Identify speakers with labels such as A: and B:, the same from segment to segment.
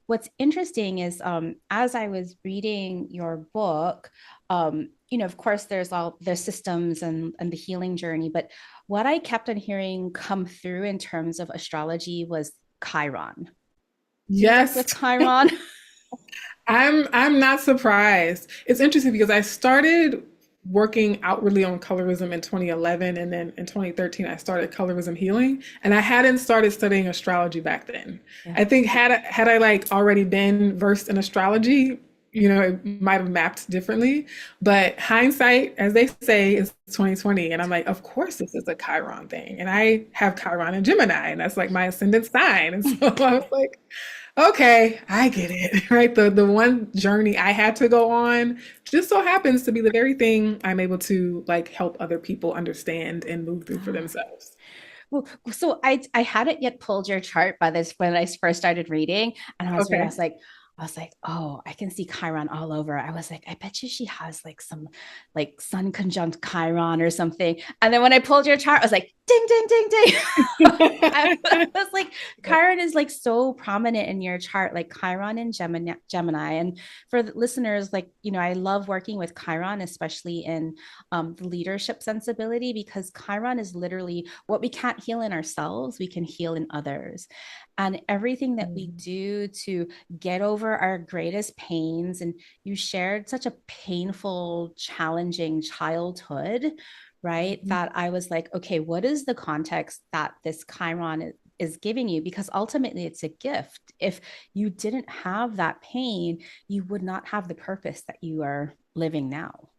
A: what's interesting is as I was reading your book, of course, there's all the systems and the healing journey, but what I kept on hearing come through in terms of astrology was Chiron. Do you work
B: Yes,
A: with Chiron?
B: I'm not surprised. It's interesting because I started working outwardly on colorism in 2011, and then in 2013 I started colorism healing, and I hadn't started studying astrology back then.
A: Yeah.
B: I think had I like already been versed in astrology, it might have mapped differently. But hindsight, as they say, is 2020, and I'm like, of course this is a Chiron thing, and I have Chiron in Gemini, and that's like my ascendant sign, and so I was like, okay, I get it. Right. The one journey I had to go on just so happens to be the very thing I'm able to like help other people understand and move through for themselves.
A: Well, so I hadn't yet pulled your chart by this when I first started reading, and I was reading.
B: Okay.
A: I was like, oh, I can see Chiron all over. I was like, I bet you she has like some like sun conjunct Chiron or something. And then when I pulled your chart, I was like, ding, ding, ding, ding. I was like, Chiron is like so prominent in your chart, like Chiron and Gemini. And for the listeners, like, I love working with Chiron, especially in the leadership sensibility, because Chiron is literally what we can't heal in ourselves, we can heal in others. And everything that we do to get over our greatest pains, and you shared such a painful, challenging childhood, right? That I was like, okay, what is the context that this Chiron is giving you? Because ultimately it's a gift. If you didn't have that pain, you would not have the purpose that you are living now.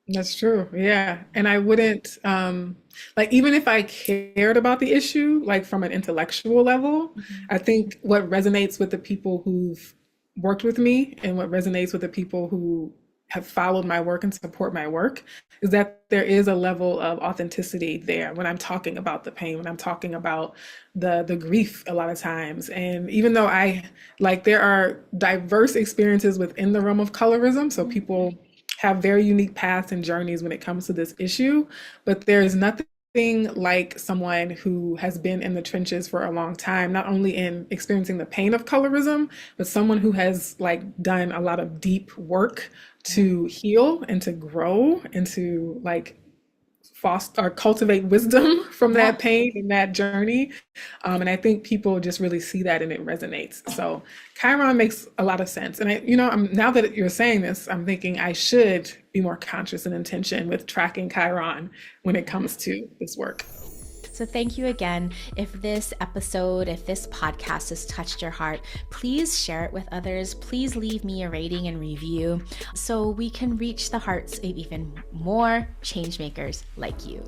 B: That's true. Yeah. And I wouldn't, like, even if I cared about the issue, like from an intellectual level,
A: Mhm.
B: I think what resonates with the people who've worked with me and what resonates with the people who have followed my work and support my work is that there is a level of authenticity there when I'm talking about the pain, when I'm talking about the grief a lot of times. And even though there are diverse experiences within the realm of colorism, so people have very unique paths and journeys when it comes to this issue, but there is nothing like someone who has been in the trenches for a long time, not only in experiencing the pain of colorism, but someone who has like done a lot of deep work
A: Yeah.
B: to heal and to grow and to like foster or cultivate wisdom from
A: Yeah.
B: that pain and that journey. And I think people just really see that and it resonates. So Chiron makes a lot of sense. And now that you're saying this, I'm thinking I should be more conscious and intention with tracking Chiron when it comes to this work.
A: So, thank you again. If this episode, if this podcast has touched your heart, please share it with others. Please leave me a rating and review so we can reach the hearts of even more change makers like you.